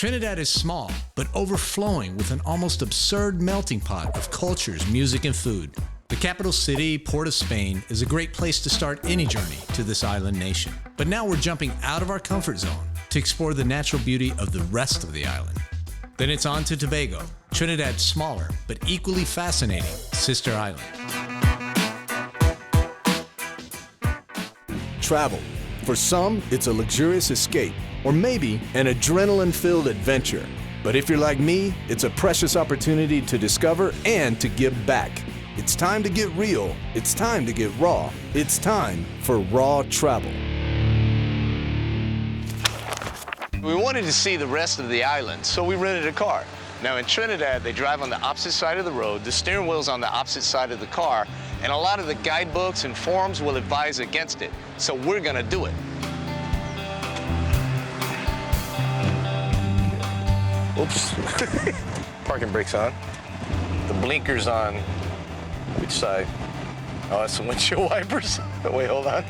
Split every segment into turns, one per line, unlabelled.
Trinidad is small, but overflowing with an almost absurd melting pot of cultures, music, and food. The capital city, Port of Spain, is a great place to start any journey to this island nation. But now we're jumping out of our comfort zone to explore the natural beauty of the rest of the island. Then it's on to Tobago, Trinidad's smaller but equally fascinating sister island.
Travel. For some, it's a luxurious escape, or maybe an adrenaline-filled adventure. But if you're like me, it's a precious opportunity to discover and to give back. It's time to get real. It's time to get raw. It's time for raw travel.
We wanted to see the rest of the island, so we rented a car. Now in Trinidad, they drive on the opposite side of the road, the steering wheel's on the opposite side of the car, and a lot of the guidebooks and forums will advise against it. So we're gonna do it. Oops. Parking brakes on. The blinkers on. Which side? Oh, that's the windshield wipers. Wait, hold on.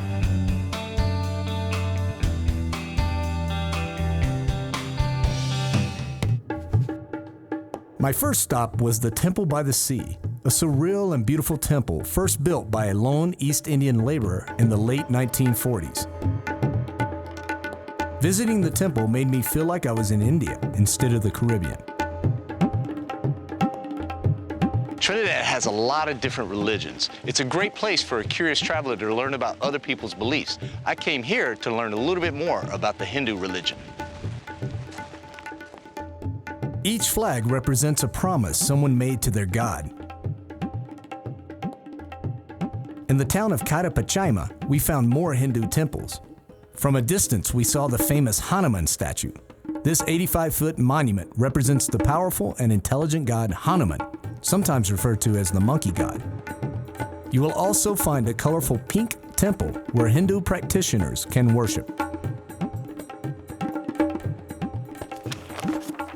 My first stop was the Temple by the Sea, a surreal and beautiful temple first built by a lone East Indian laborer in the late 1940s. Visiting the temple made me feel like I was in India instead of the Caribbean.
Trinidad has a lot of different religions. It's a great place for a curious traveler to learn about other people's beliefs. I came here to learn a little bit more about the Hindu religion.
Each flag represents a promise someone made to their god. In the town of Karapachima, we found more Hindu temples. From a distance, we saw the famous Hanuman statue. This 85-foot monument represents the powerful and intelligent god Hanuman, sometimes referred to as the monkey god. You will also find a colorful pink temple where Hindu practitioners can worship.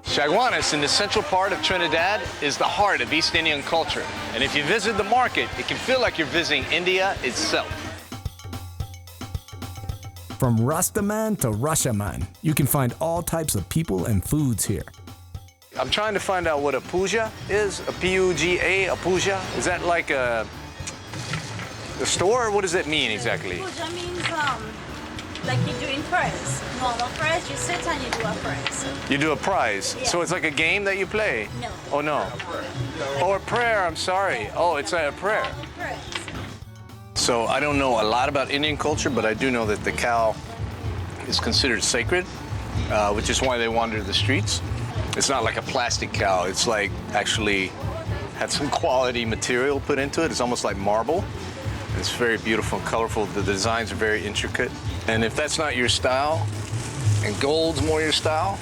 Chaguanas, in the central part of Trinidad, is the heart of East Indian culture. And if you visit the market, it can feel like you're visiting India itself.
From Rastaman to Rashaman, you can find all types of people and foods here.
I'm trying to find out what a puja is, a P-U-G-A, a puja. Is that like a store, or what does that mean exactly?
Puja means like you're doing prayers. Normal prayers, you sit and you do a prize.
You do a prize.
Yeah.
So it's like a game that you play?
No.
Oh, no. Oh, a prayer, I'm sorry. Oh, it's a prayer.
Prayers.
So I don't know a lot about Indian culture, but I do know that the cow is considered sacred, which is why they wander the streets. It's not like a plastic cow. It's like actually had some quality material put into it. It's almost like marble. It's very beautiful and colorful. The designs are very intricate. And if that's not your style, and gold's more your style,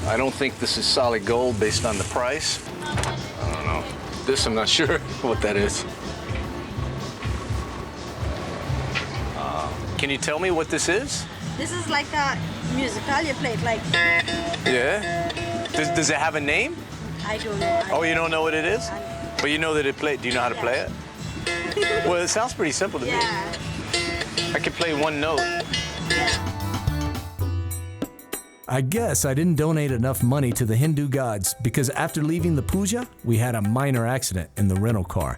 I don't think this is solid gold based on the price. I don't know. This, I'm not sure what that is. Can you tell me what this is?
This is like a musical, you play it like...
Yeah? Does it have a name?
I don't know.
Oh, you don't know what it is? But you know that it plays. Do you know how to play it? Well, it sounds pretty simple to me.
Yeah.
I could play one note.
I guess I didn't donate enough money to the Hindu gods because after leaving the puja, we had a minor accident in the rental car.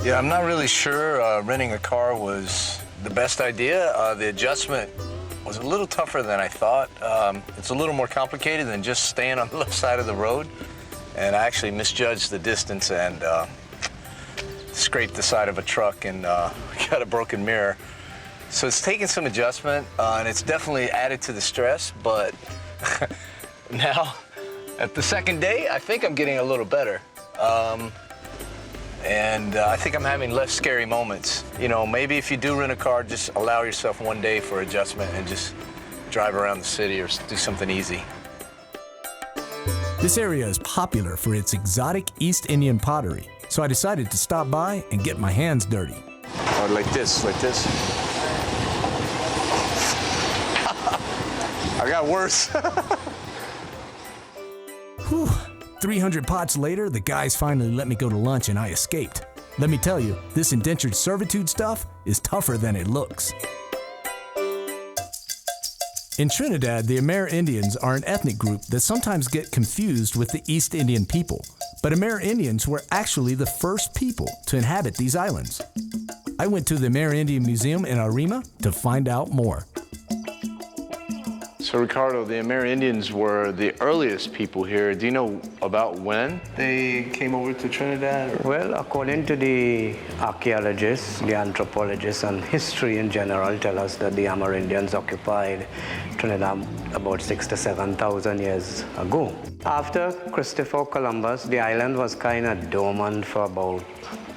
Yeah, I'm not really sure renting a car was the best idea. The adjustment was a little tougher than I thought. It's a little more complicated than just staying on the left side of the road. And I actually misjudged the distance and scraped the side of a truck and got a broken mirror. So it's taken some adjustment, and it's definitely added to the stress, but now, at the second day, I think I'm getting a little better. And I think I'm having less scary moments. You know, maybe if you do rent a car, just allow yourself one day for adjustment and just drive around the city or do something easy.
This area is popular for its exotic East Indian pottery, so I decided to stop by and get my hands dirty.
Or like this, like this. I got worse.
Whew. 300 pots later, the guys finally let me go to lunch and I escaped. Let me tell you, this indentured servitude stuff is tougher than it looks. In Trinidad, the Amerindians are an ethnic group that sometimes get confused with the East Indian people. But Amerindians were actually the first people to inhabit these islands. I went to the Amerindian Museum in Arima to find out more.
So Ricardo, the Amerindians were the earliest people here. Do you know about when they came over to Trinidad?
Well, according to the archaeologists, the anthropologists, and history in general tell us that the Amerindians occupied Trinidad about 6,000 to 7,000 years ago. After Christopher Columbus, the island was kind of dormant for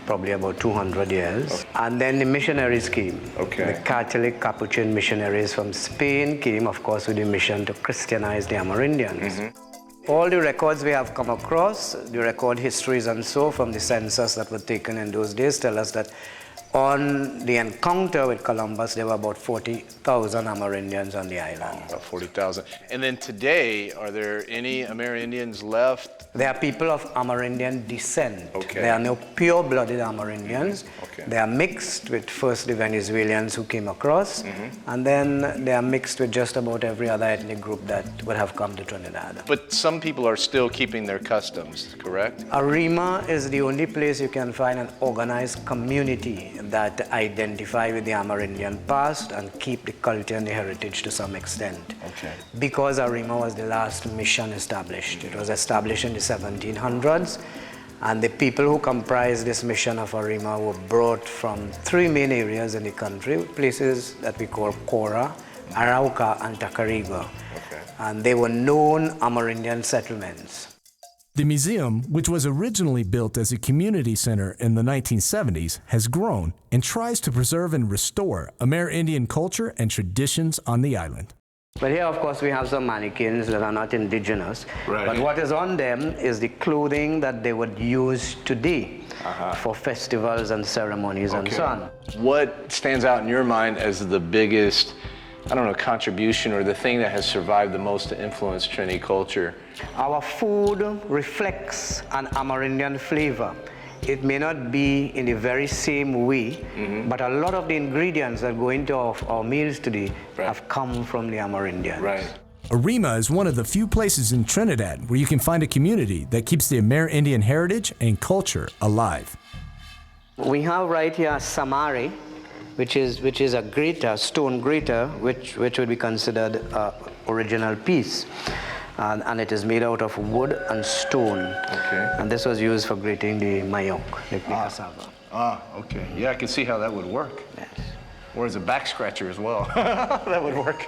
probably about 200 years. And then the missionaries came.
Okay.
The Catholic Capuchin missionaries from Spain came, of course, with the mission to Christianize the Amerindians. All the records we have come across, the record histories and so from the census that were taken in those days tell us that on the encounter with Columbus, there were about 40,000 Amerindians on the island.
About 40,000. And then today, are there any Amerindians left?
They are people of Amerindian descent.
Okay.
They are no pure-blooded Amerindians.
Okay.
They are mixed with first the Venezuelans who came across, and then they are mixed with just about every other ethnic group that would have come to Trinidad.
But some people are still keeping their customs, correct?
Arima is the only place you can find an organized community that identify with the Amerindian past and keep the culture and the heritage to some extent.
Okay.
Because Arima was the last mission established. It was established in the 1700s, and the people who comprised this mission of Arima were brought from three main areas in the country, places that we call Cora, Arauca, and Tacarigua.
Okay.
And they were known Amerindian settlements.
The museum, which was originally built as a community center in the 1970s, has grown and tries to preserve and restore Amerindian culture and traditions on the island.
But here, of course, we have some mannequins that are not indigenous.
Right.
But what is on them is the clothing that they would use today for festivals and ceremonies and so on.
What stands out in your mind as the biggest, I don't know, contribution or the thing that has survived the most to influence Trini culture?
Our food reflects an Amerindian flavor. It may not be in the very same way, but a lot of the ingredients that go into our meals today have come from the Amerindians.
Right.
Arima is one of the few places in Trinidad where you can find a community that keeps the Amerindian heritage and culture alive.
We have right here samari, which is a grater, stone grater, which would be considered original piece. And it is made out of wood and stone.
Okay.
And this was used for grating the mayok, the cassava.
Okay. Yeah, I can see how that would work.
Yes.
Or as a back scratcher as well. That would work.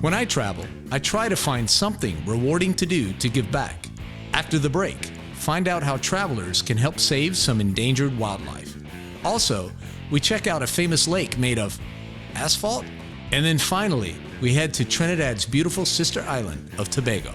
When I travel, I try to find something rewarding to do to give back. After the break, find out how travelers can help save some endangered wildlife. Also, we check out a famous lake made of asphalt. And then finally, we head to Trinidad's beautiful sister island of Tobago.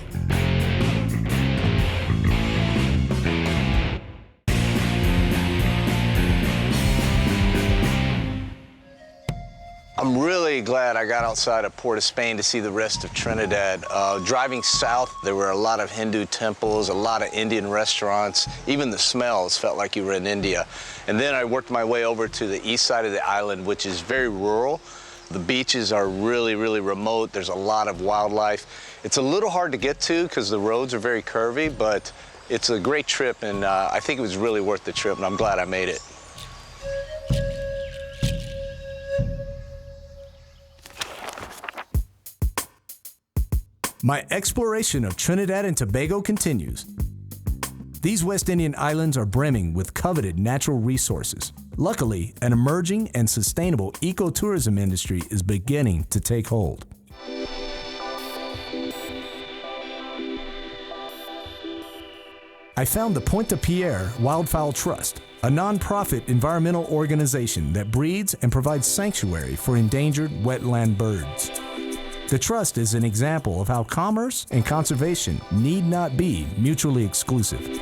I'm really glad I got outside of Port of Spain to see the rest of Trinidad. Driving south, there were a lot of Hindu temples, a lot of Indian restaurants. Even the smells felt like you were in India. And then I worked my way over to the east side of the island, which is very rural. The beaches are really, really remote. There's a lot of wildlife. It's a little hard to get to because the roads are very curvy, but it's a great trip, and I think it was really worth the trip, and I'm glad I made it.
My exploration of Trinidad and Tobago continues. These West Indian islands are brimming with coveted natural resources. Luckily, an emerging and sustainable ecotourism industry is beginning to take hold. I found the Point-A-Pierre Wildfowl Trust, a nonprofit environmental organization that breeds and provides sanctuary for endangered wetland birds. The trust is an example of how commerce and conservation need not be mutually exclusive.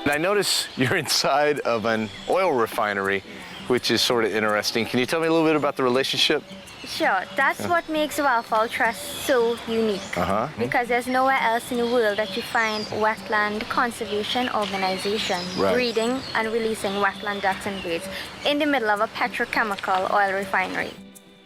I notice you're inside of an oil refinery. which is sort of interesting. Can you tell me a little bit about the relationship?
Sure, that's what makes the Wildfowl Trust so unique. Because there's nowhere else in the world that you find wetland conservation organization breeding and releasing wetland ducks and birds in the middle of a petrochemical oil refinery.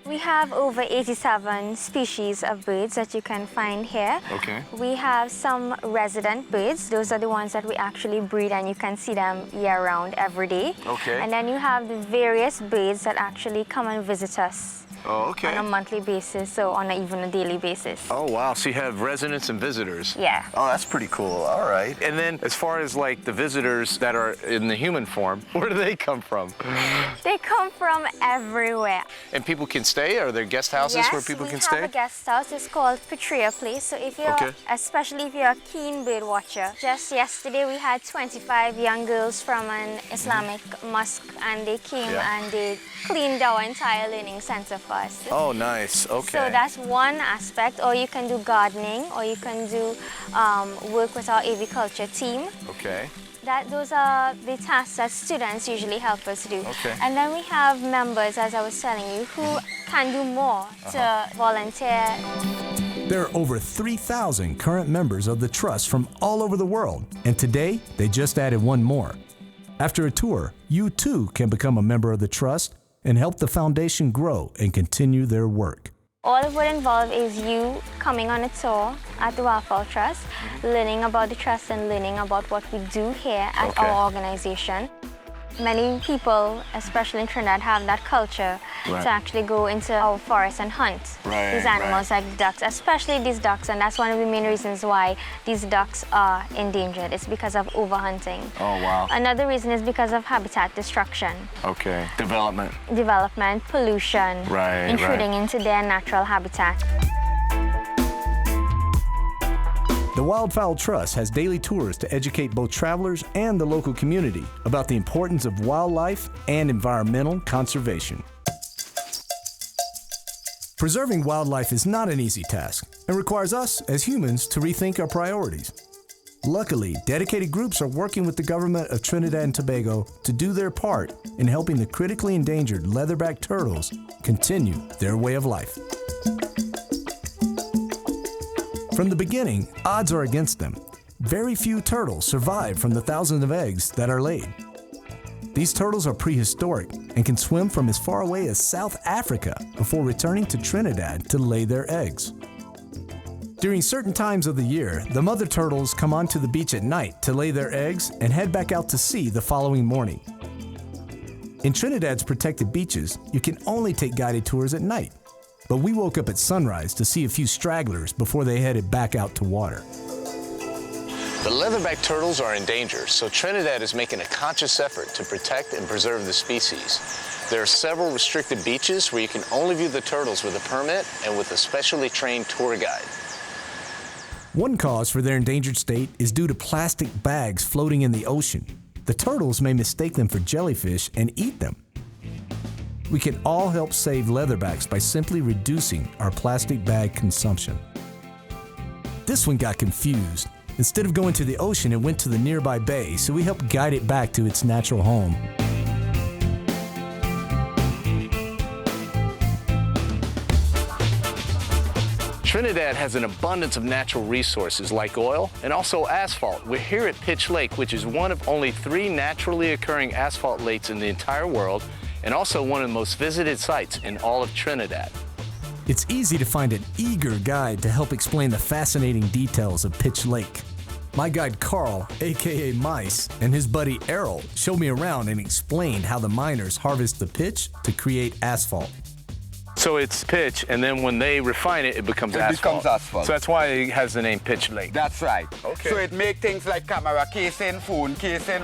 We have over 87 species of birds that you can find here.
Okay.
We have some resident birds. Those are the ones that we actually breed and you can see them year-round every day.
Okay.
And then you have the various birds that actually come and visit us.
Oh, okay.
On a monthly basis, so on even a daily basis.
Oh, wow. So you have residents and visitors.
Yeah.
Oh, that's pretty cool. All right. And then as far as like the visitors that are in the human form, where do they come from?
They come from everywhere.
And people can stay? Are there guest houses where people can stay?
Yes, we have a guest house. It's called Petria Place. So if you're, especially if you're a keen bird watcher, just yesterday we had 25 young girls from an Islamic mosque and they came and they cleaned our entire learning center for us.
Oh, nice. Okay.
So that's one aspect. Or you can do gardening, or you can do work with our aviculture team.
Okay.
Those are the tasks that students usually help us do.
Okay.
And then we have members, as I was telling you, who can do more to volunteer.
There are over 3,000 current members of the Trust from all over the world, and today they just added one more. After a tour, you too can become a member of the Trust and help the foundation grow and continue their work.
All it would involve is you coming on a tour at the Wildfowl Trust, learning about the Trust and learning about what we do here at our organization. Many people, especially in Trinidad, have that culture to actually go into our forest and hunt these animals like ducks, especially these ducks, and that's one of the main reasons why these ducks are endangered. It's because of overhunting.
Oh, wow.
Another reason is because of habitat destruction.
Okay. Development,
Pollution, intruding into their natural habitat.
The Wildfowl Trust has daily tours to educate both travelers and the local community about the importance of wildlife and environmental conservation. Preserving wildlife is not an easy task and requires us as humans to rethink our priorities. Luckily, dedicated groups are working with the government of Trinidad and Tobago to do their part in helping the critically endangered leatherback turtles continue their way of life. From the beginning, odds are against them. Very few turtles survive from the thousands of eggs that are laid. These turtles are prehistoric and can swim from as far away as South Africa before returning to Trinidad to lay their eggs. During certain times of the year, the mother turtles come onto the beach at night to lay their eggs and head back out to sea the following morning. In Trinidad's protected beaches, you can only take guided tours at night. But we woke up at sunrise to see a few stragglers before they headed back out to water.
The leatherback turtles are endangered, so Trinidad is making a conscious effort to protect and preserve the species. There are several restricted beaches where you can only view the turtles with a permit and with a specially trained tour guide.
One cause for their endangered state is due to plastic bags floating in the ocean. The turtles may mistake them for jellyfish and eat them. We can all help save leatherbacks by simply reducing our plastic bag consumption. This one got confused. Instead of going to the ocean, it went to the nearby bay, so we helped guide it back to its natural home.
Trinidad has an abundance of natural resources like oil and also asphalt. We're here at Pitch Lake, which is one of only 3 naturally occurring asphalt lakes in the entire world, and also one of the most visited sites in all of Trinidad.
It's easy to find an eager guide to help explain the fascinating details of Pitch Lake. My guide Carl, aka Mice, and his buddy Errol showed me around and explained how the miners harvest the pitch to create asphalt.
So it's pitch, and then when they refine it, it becomes asphalt.
It becomes asphalt.
So that's why it has the name Pitch Lake.
That's right.
Okay.
So it makes things like camera casing, phone casing.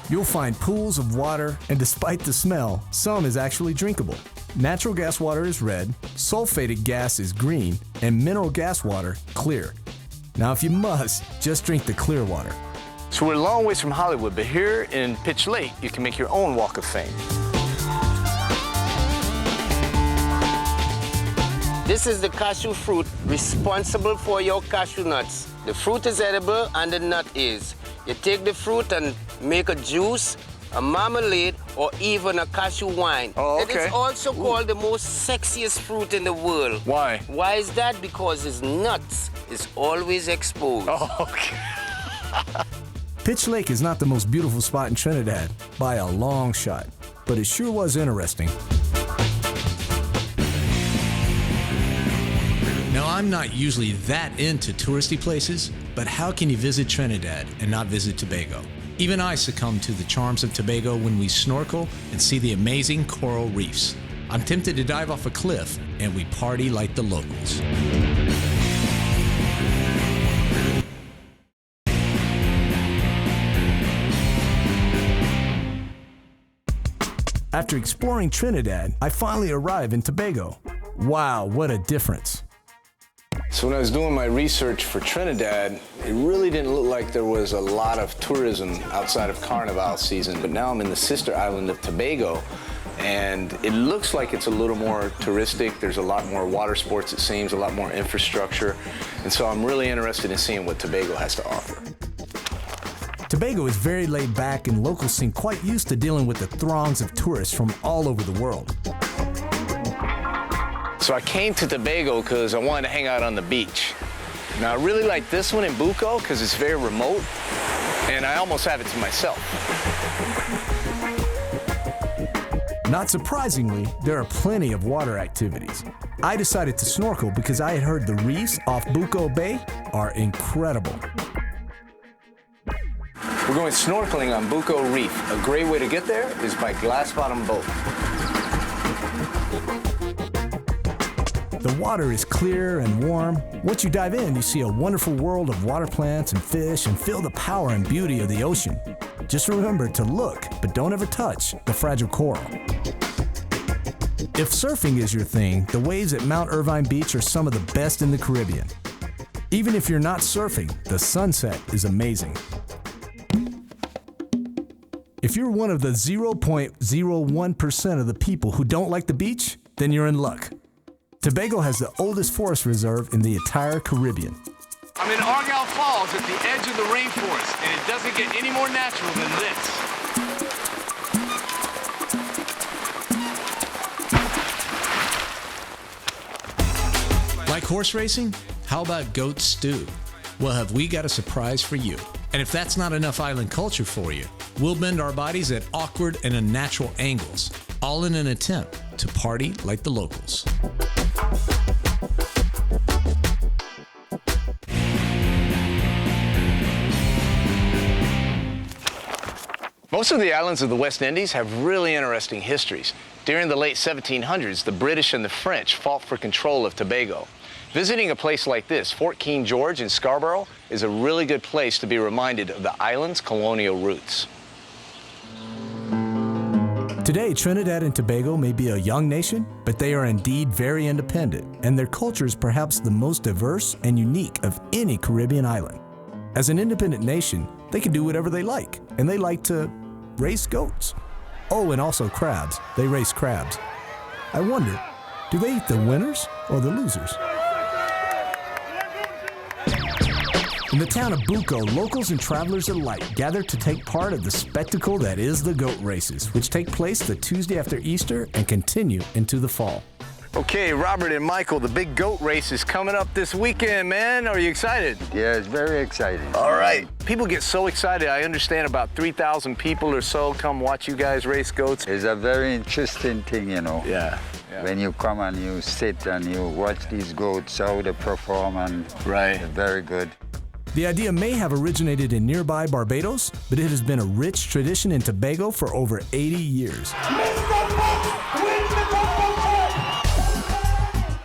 You'll find pools of water, and despite the smell, some is actually drinkable. Natural gas water is red, sulfated gas is green, and mineral gas water clear. Now if you must, just drink the clear water.
So we're a long ways from Hollywood, but here in Pitch Lake, you can make your own walk of fame.
This is the cashew fruit responsible for your cashew nuts. The fruit is edible and the nut is. You take the fruit and make a juice, a marmalade, or even a cashew wine.
Oh,
It is also called the most sexiest fruit in the world.
Why?
Why is that? Because its nuts is always exposed.
Oh, okay.
Pitch Lake is not the most beautiful spot in Trinidad by a long shot, but it sure was interesting.
Now, I'm not usually that into touristy places, but how can you visit Trinidad and not visit Tobago? Even I succumb to the charms of Tobago when we snorkel and see the amazing coral reefs. I'm tempted to dive off a cliff and we party like the locals.
After exploring Trinidad, I finally arrive in Tobago. Wow, what a difference.
So when I was doing my research for Trinidad, it really didn't look like there was a lot of tourism outside of Carnival season. But now I'm in the sister island of Tobago, and it looks like it's a little more touristic. There's a lot more water sports, it seems, a lot more infrastructure. And so I'm really interested in seeing what Tobago has to offer.
Tobago is very laid back, and locals seem quite used to dealing with the throngs of tourists from all over the world.
So I came to Tobago because I wanted to hang out on the beach. Now I really like this one in Buccoo because it's very remote, and I almost have it to myself.
Not surprisingly, there are plenty of water activities. I decided to snorkel because I had heard the reefs off Buccoo Bay are incredible.
We're going snorkeling on Buccoo Reef. A great way to get there is by glass-bottom boat.
The water is clear and warm. Once you dive in, you see a wonderful world of water plants and fish and feel the power and beauty of the ocean. Just remember to look, but don't ever touch the fragile coral. If surfing is your thing, the waves at Mount Irvine Beach are some of the best in the Caribbean. Even if you're not surfing, the sunset is amazing. If you're one of the 0.01% of the people who don't like the beach, then you're in luck. Tobago has the oldest forest reserve in the entire Caribbean.
I'm in Argyle Falls at the edge of the rainforest, and it doesn't get any more natural than this.
Like horse racing? How about goat stew? Well, have we got a surprise for you? And if that's not enough island culture for you, we'll bend our bodies at awkward and unnatural angles, all in an attempt to party like the locals.
Most of the islands of the West Indies have really interesting histories. During the late 1700s, the British and the French fought for control of Tobago. Visiting a place like this, Fort King George in Scarborough, is a really good place to be reminded of the island's colonial roots.
Today, Trinidad and Tobago may be a young nation, but they are indeed very independent, and their culture is perhaps the most diverse and unique of any Caribbean island. As an independent nation, they can do whatever they like, and they like to race goats. Oh, and also crabs. They race crabs. I wonder, do they eat the winners or the losers? In the town of Buccoo, locals and travelers alike gather to take part of the spectacle that is the goat races, which take place the Tuesday after Easter and continue into the fall.
Okay, Robert and Michael, the big goat race is coming up this weekend, man. Are you excited?
Yeah, it's very exciting.
All right. People get so excited. I understand about 3,000 people or so come watch you guys race goats.
It's a very interesting thing, you know.
Yeah.
When you come and you sit and you watch these goats, how they perform, and
right.
They're very good.
The idea may have originated in nearby Barbados, but it has been a rich tradition in Tobago for over 80 years.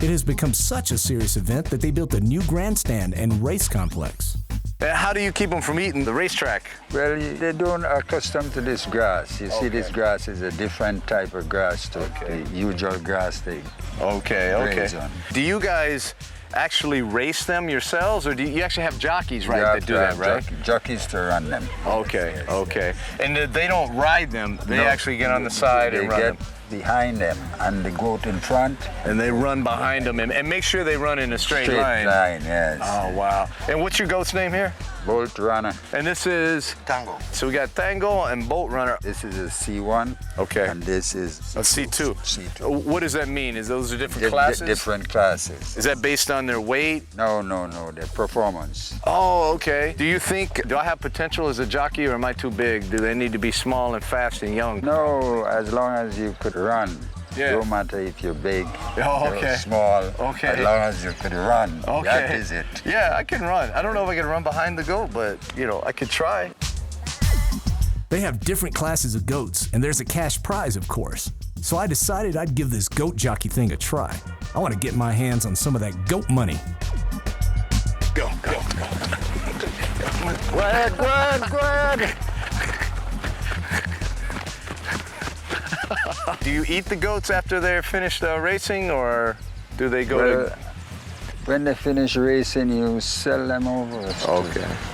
It has become such a serious event that they built a new grandstand and race complex.
How do you keep them from eating the racetrack?
Well, they don't accustom to this grass. You see, this grass is a different type of grass to the usual grass they graze on.
Do you guys actually race them yourselves, or do you actually have jockeys, right, that do that, right?
Jockeys to run them.
Okay, okay. And they don't ride them, they actually get on the side and run them.
behind them and the goat in front.
And they run behind them and make sure they run in a straight line.
Straight line, yes.
Oh, wow. And what's your goat's name here?
Bolt runner.
And this is?
Tango.
So we got Tango and Bolt Runner.
This is a C1.
Okay.
And this is
A C2.
C2.
What does that mean? Is those are different classes?
Different classes.
Is that based on their weight?
No, their performance.
Oh, okay. Do you think, do I have potential as a jockey or am I too big? Do they need to be small and fast and young?
No, as long as you could run.
Yeah.
Don't matter if you're big,
okay.
you're small,
okay.
as long as you could run.
Okay.
That is it.
Yeah, I can run. I don't know if I can run behind the goat, but, I could try.
They have different classes of goats, and there's a cash prize, of course. So I decided I'd give this goat jockey thing a try. I want to get my hands on some of that goat money.
Go.
Go ahead.
Do you eat the goats after they're finished racing, or do they go to...
When they finish racing, you sell them over.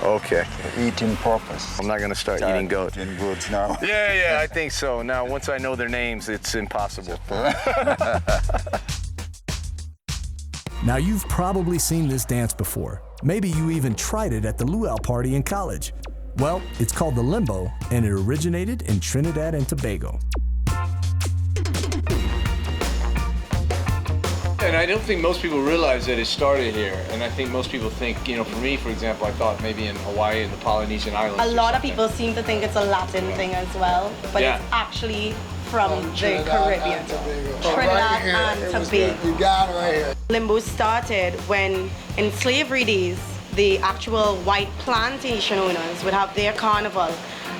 Okay.
Eating purpose.
I'm not going to start eating goat.
Eating goats now.
Yeah, I think so. Now, once I know their names, it's impossible.
Now, you've probably seen this dance before. Maybe you even tried it at the luau party in college. Well, it's called the limbo, and it originated in Trinidad and Tobago.
And I don't think most people realize that it started here. And I think most people think, for me, for example, I thought maybe in Hawaii and the Polynesian Islands.
A lot of people seem to think it's a Latin thing as well, but it's actually from the Caribbean. Trinidad and Tobago.
You got it right here.
Limbo started when, in slavery days, the actual white plantation owners would have their carnival,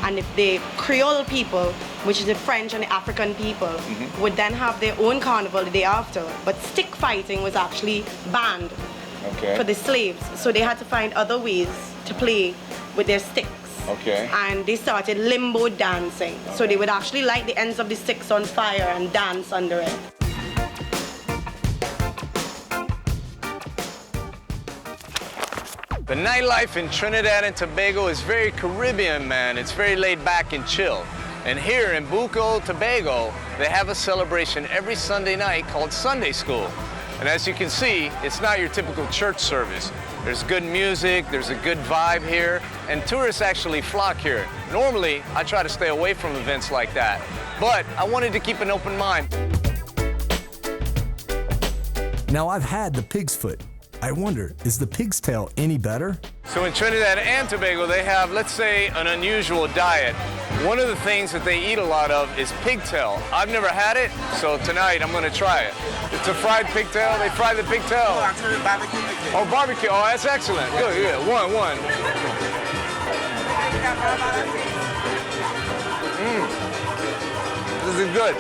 and if the Creole people, which is the French and the African people, would then have their own carnival the day after. But stick fighting was actually banned for the slaves, so they had to find other ways to play with their sticks. And they started limbo dancing. So they would actually light the ends of the sticks on fire and dance under it.
The nightlife in Trinidad and Tobago is very Caribbean, man. It's very laid back and chill. And here in Buccoo, Tobago, they have a celebration every Sunday night called Sunday School. And as you can see, it's not your typical church service. There's good music, there's a good vibe here, and tourists actually flock here. Normally, I try to stay away from events like that, but I wanted to keep an open mind.
Now, I've had the pig's foot. I wonder, is the pig's tail any better?
So in Trinidad and Tobago, they have, let's say, an unusual diet. One of the things that they eat a lot of is pigtail. I've never had it, so tonight I'm going to try it. It's a fried pigtail. They fry the pigtail.
Oh, actually, barbecue.
Oh, barbecue. Oh, that's excellent. Good, yeah. One. This is good.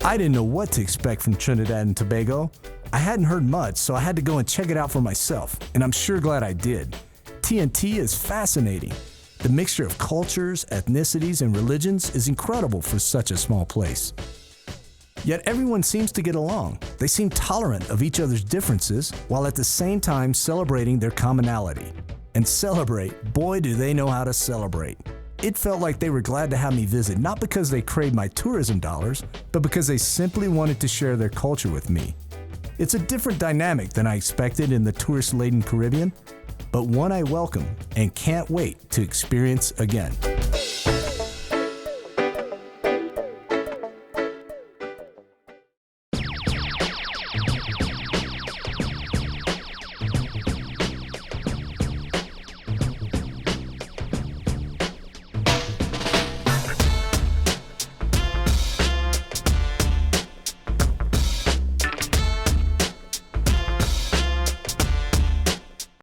I didn't know what to expect from Trinidad and Tobago. I hadn't heard much, so I had to go and check it out for myself, and I'm sure glad I did. TNT is fascinating. The mixture of cultures, ethnicities, and religions is incredible for such a small place. Yet everyone seems to get along. They seem tolerant of each other's differences, while at the same time celebrating their commonality. And celebrate, boy do they know how to celebrate. It felt like they were glad to have me visit, not because they craved my tourism dollars, but because they simply wanted to share their culture with me. It's a different dynamic than I expected in the tourist-laden Caribbean, but one I welcome and can't wait to experience again.